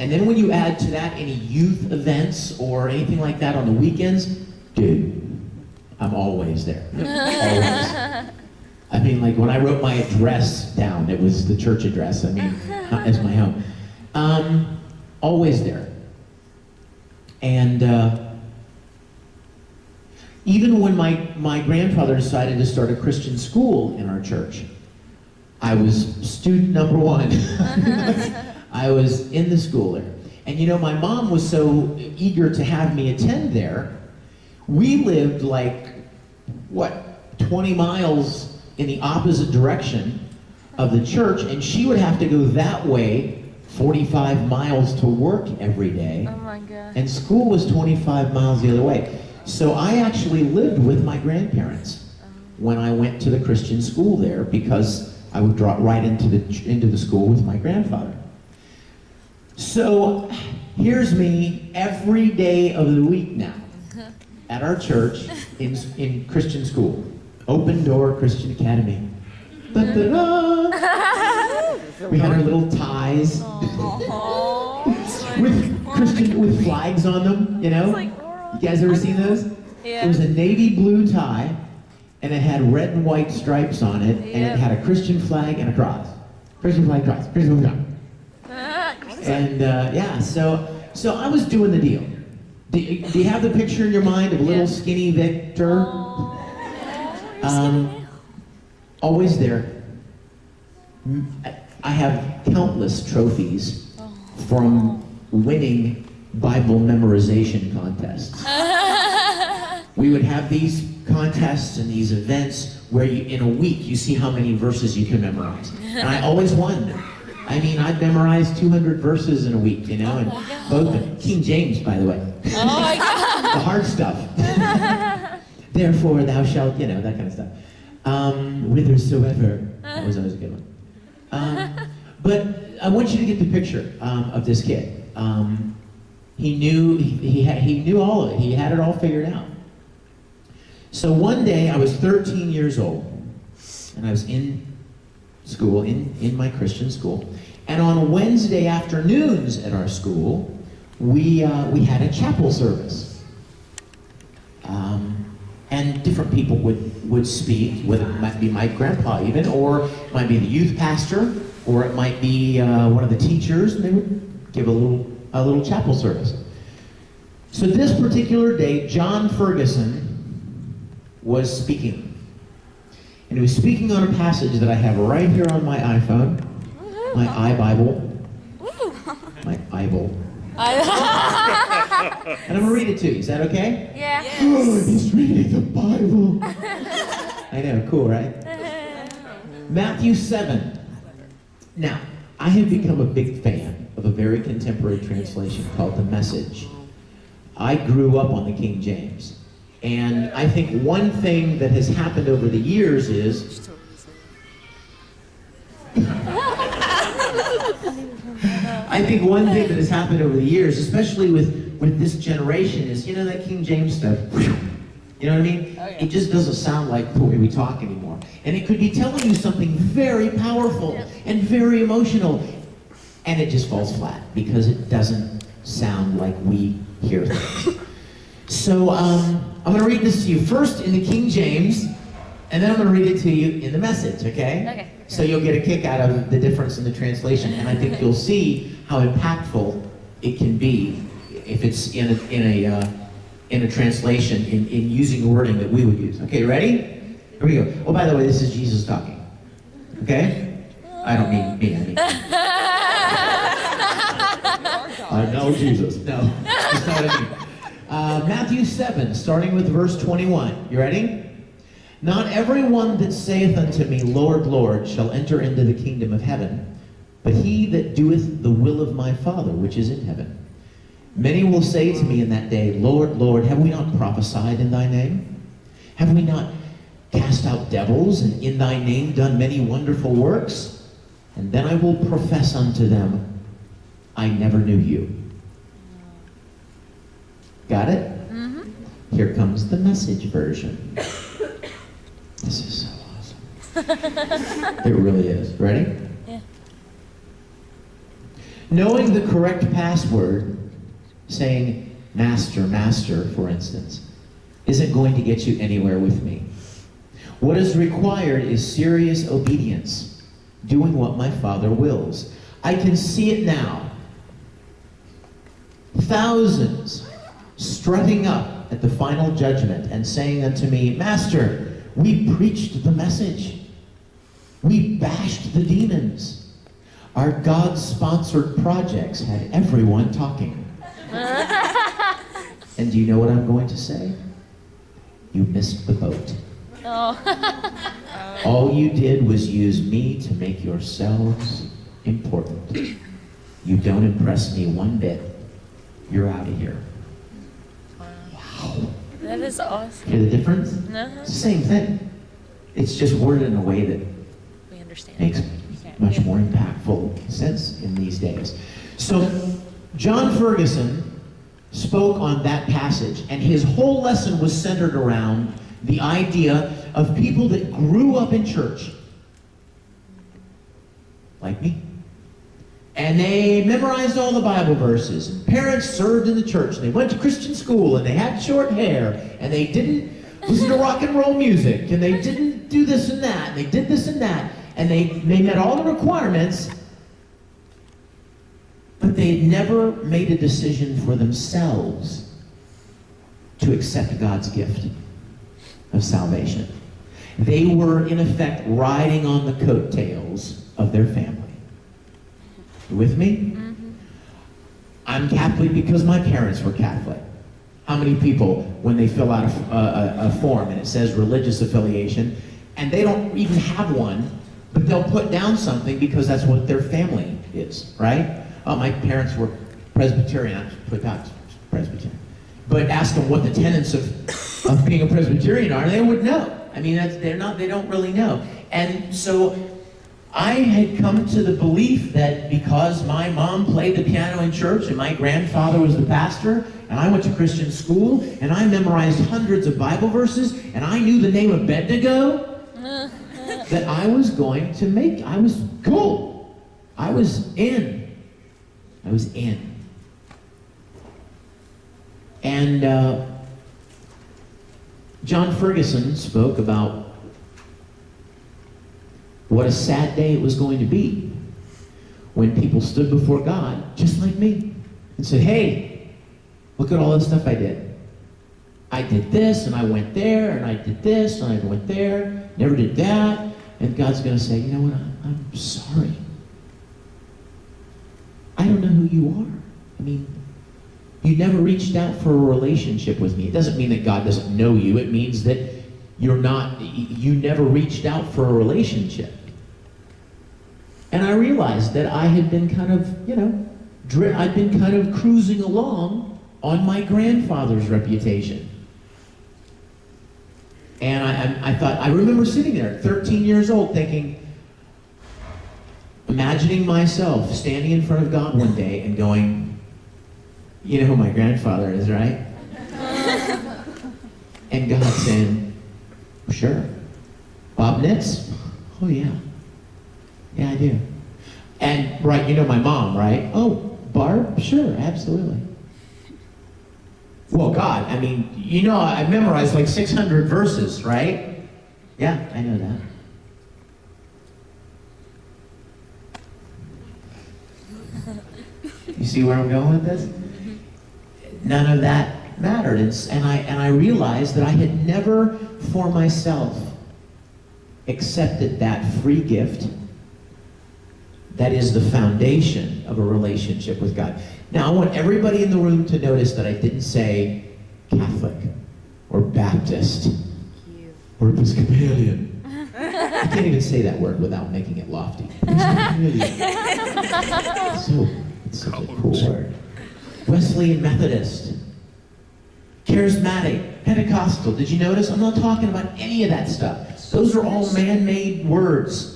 And then when you add to that any youth events or anything like that on the weekends, dude, I'm always there. Always. I mean, like when I wrote my address down, it was the church address, I mean, as my home. Always there. And even when my grandfather decided to start a Christian school in our church, I was student number one. I was in the school there. And you know, my mom was so eager to have me attend there. We lived like, what, 20 miles in the opposite direction of the church, and she would have to go that way 45 miles to work every day. Oh my God. And school was 25 miles the other way. So I actually lived with my grandparents when I went to the Christian school there, because I would drop right into the school with my grandfather. So here's me every day of the week now at our church in Christian school. Open Door Christian Academy. Da-da-da. We had our little ties with flags on them, you know? You guys ever seen those? Yeah. It was a navy blue tie, and it had red and white stripes on it, and it had a Christian flag and a cross. Christian flag, cross. Christian flag, cross. And yeah, so I was doing the deal. Do you have the picture in your mind of little skinny Victor? Always there. I have countless trophies from winning Bible memorization contests. We would have these contests and these events where in a week you see how many verses you can memorize. And I always won. I mean, I'd memorize 200 verses in a week, you know, and both them. King James, by the way. Oh my God. The hard stuff. Therefore thou shalt, you know, that kind of stuff. Whithersoever. That was always a good one. But I want you to get the picture of this kid. He knew all of it. He had it all figured out. So one day I was 13 years old, and I was in school, in my Christian school, and on Wednesday afternoons at our school, we had a chapel service. And different people would speak, whether it might be my grandpa even, or it might be the youth pastor, or it might be one of the teachers, and they would give a little chapel service. So this particular day, John Ferguson was speaking. And he was speaking on a passage that I have right here on my iPhone, my iBible, my Bible. And I'm going to read it to you. Is that okay? Yeah. Yes. Oh, he's reading the Bible. I know, cool, right? Matthew 7. Now, I have become a big fan of a very contemporary translation called The Message. I grew up on the King James. And I think one thing that has happened over the years is especially with this generation, is, you know, that King James stuff, you know what I mean? Oh, yeah. It just doesn't sound like the way we talk anymore. And it could be telling you something very powerful and very emotional, and it just falls flat because it doesn't sound like we hear things. So I'm going to read this to you first in the King James, and then I'm going to read it to you in the Message, okay? Okay. So you'll get a kick out of the difference in the translation, and I think you'll see how impactful it can be if it's in a translation, in using wording that we would use. Okay, ready? Here we go. Oh, by the way, this is Jesus talking. Okay? I don't mean me, I mean. I know Jesus. No, that's not what I mean. Matthew 7, starting with verse 21. You ready? Not everyone that saith unto me, Lord, Lord, shall enter into the kingdom of heaven, but he that doeth the will of my Father which is in heaven. Many will say to me in that day, Lord, Lord, have we not prophesied in thy name? Have we not cast out devils, and in thy name done many wonderful works? And then I will profess unto them, I never knew you. Got it? Mm-hmm. Here comes the Message version. This is so awesome. It really is. Ready? Yeah. Knowing the correct password, saying master, master, for instance, isn't going to get you anywhere with me. What is required is serious obedience, doing what my Father wills. I can see it now. Thousands strutting up at the final judgment and saying unto me, Master, we preached the message. We bashed the demons. Our God-sponsored projects had everyone talking. And do you know what I'm going to say? You missed the boat. Oh. All you did was use me to make yourselves important. You don't impress me one bit. You're out of here. Wow. That is awesome. Hear the difference? Uh-huh. It's the same thing. It's just worded in a way that We understand. makes much more impactful sense in these days. So, John Ferguson spoke on that passage, and his whole lesson was centered around the idea of people that grew up in church, like me. And they memorized all the Bible verses, and parents served in the church, and they went to Christian school, and they had short hair, and they didn't listen to rock and roll music, and they didn't do this and that, and they did this and that, and they met all the requirements, but they had never made a decision for themselves to accept God's gift of salvation. They were, in effect, riding on the coattails of their family. You with me? Mm-hmm. I'm Catholic because my parents were Catholic. How many people, when they fill out a form and it says religious affiliation, and they don't even have one, but they'll put down something because that's what their family is, right? Oh, my parents were Presbyterian. I put that Presbyterian. But ask them what the tenets of being a Presbyterian are, and they would know. I mean, they don't really know. And so I had come to the belief that because my mom played the piano in church and my grandfather was the pastor, and I went to Christian school, and I memorized hundreds of Bible verses, and I knew the name of Abednego, that I was going to I was cool. I was in. And John Ferguson spoke about what a sad day it was going to be when people stood before God, just like me, and said, hey, look at all the stuff I did. I did this, and I went there, and I did this, and I went there, never did that. And God's going to say, you know what, I'm sorry. I don't know who you are. I mean, you never reached out for a relationship with me. It doesn't mean that God doesn't know you. It means that you never reached out for a relationship. And I realized that I had been kind of, I'd been kind of cruising along on my grandfather's reputation. And I remember sitting there at 13 years old thinking, imagining myself standing in front of God one day and going, you know who my grandfather is, right? And God saying, sure. Bob Nitz? Oh, yeah. Yeah, I do. And, right, you know my mom, right? Oh, Barb? Sure, absolutely. Well, God, I mean, I memorized like 600 verses, right? Yeah, I know that. You see where I'm going with this? None of that mattered. And I realized that I had never for myself accepted that free gift that is the foundation of a relationship with God. Now, I want everybody in the room to notice that I didn't say Catholic or Baptist or Episcopalian. I can't even say that word without making it lofty. Episcopalian. It's such a cool word. Wesleyan Methodist. Charismatic. Pentecostal. Did you notice? I'm not talking about any of that stuff. Those are all man-made words.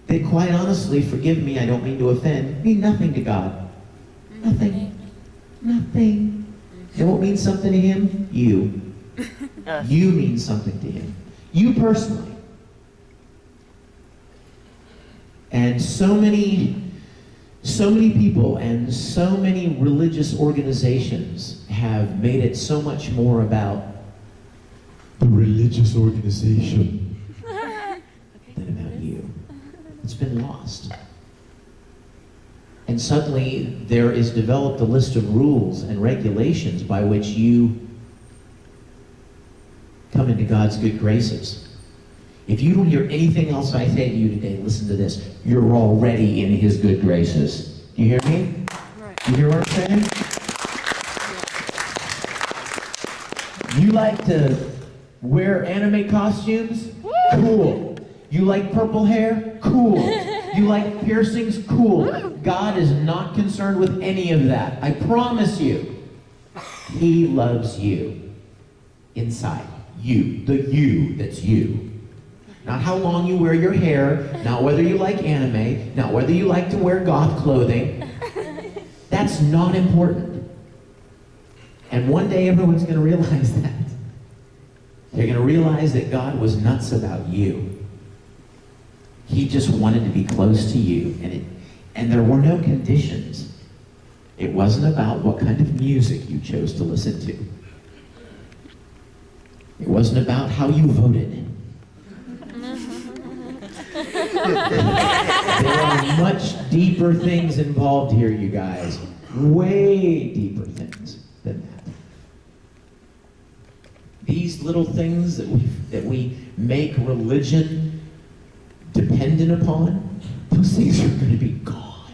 They quite honestly, forgive me, I don't mean to offend, mean nothing to God. Nothing. Nothing. You know what means something to Him? You. You mean something to Him. You personally. And so many So many people and so many religious organizations have made it so much more about the religious organization than about you. It's been lost. And suddenly there is developed a list of rules and regulations by which you come into God's good graces. If you don't hear anything else I say to you today, listen to this. You're already in His good graces. Do you hear me? Right. You hear what I'm saying? You like to wear anime costumes? Cool. You like purple hair? Cool. You like piercings? Cool. God is not concerned with any of that. I promise you. He loves you. Inside. You. The you that's you. Not how long you wear your hair, not whether you like anime, not whether you like to wear goth clothing. That's not important. And one day everyone's going to realize that. They're going to realize that God was nuts about you. He just wanted to be close to you, and there were no conditions. It wasn't about what kind of music you chose to listen to. It wasn't about how you voted. There are much deeper things involved here, you guys. Way deeper things than that. These little things that we make religion dependent upon, those things are going to be gone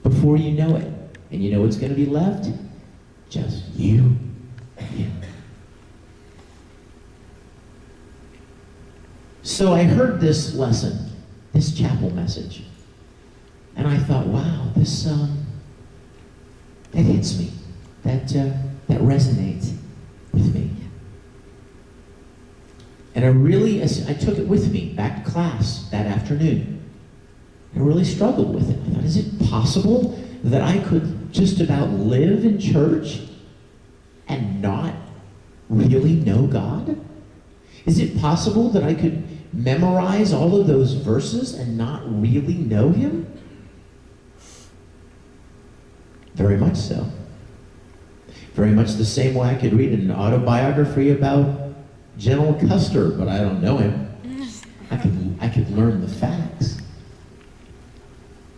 before you know it. And you know what's going to be left? Just you and Him. So I heard this lesson, this chapel message, and I thought, wow, this that hits me, that resonates with me. And I took it with me back to class that afternoon. I really struggled with it. I thought, is it possible that I could just about live in church and not really know God? Is it possible that I could memorize all of those verses and not really know Him? Very much so. Very much the same way I could read an autobiography about General Custer, but I don't know him. I could learn the facts,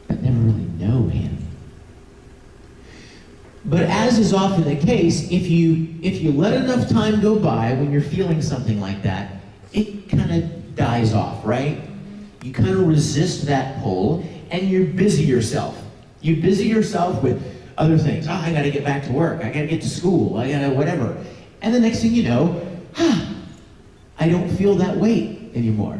but never really know Him. But as is often the case, if you let enough time go by when you're feeling something like that, it kind of dies off, right? You kind of resist that pull, and you busy yourself. You busy yourself with other things. Oh, I got to get back to work. I got to get to school. I got to whatever. And the next thing you know, I don't feel that weight anymore.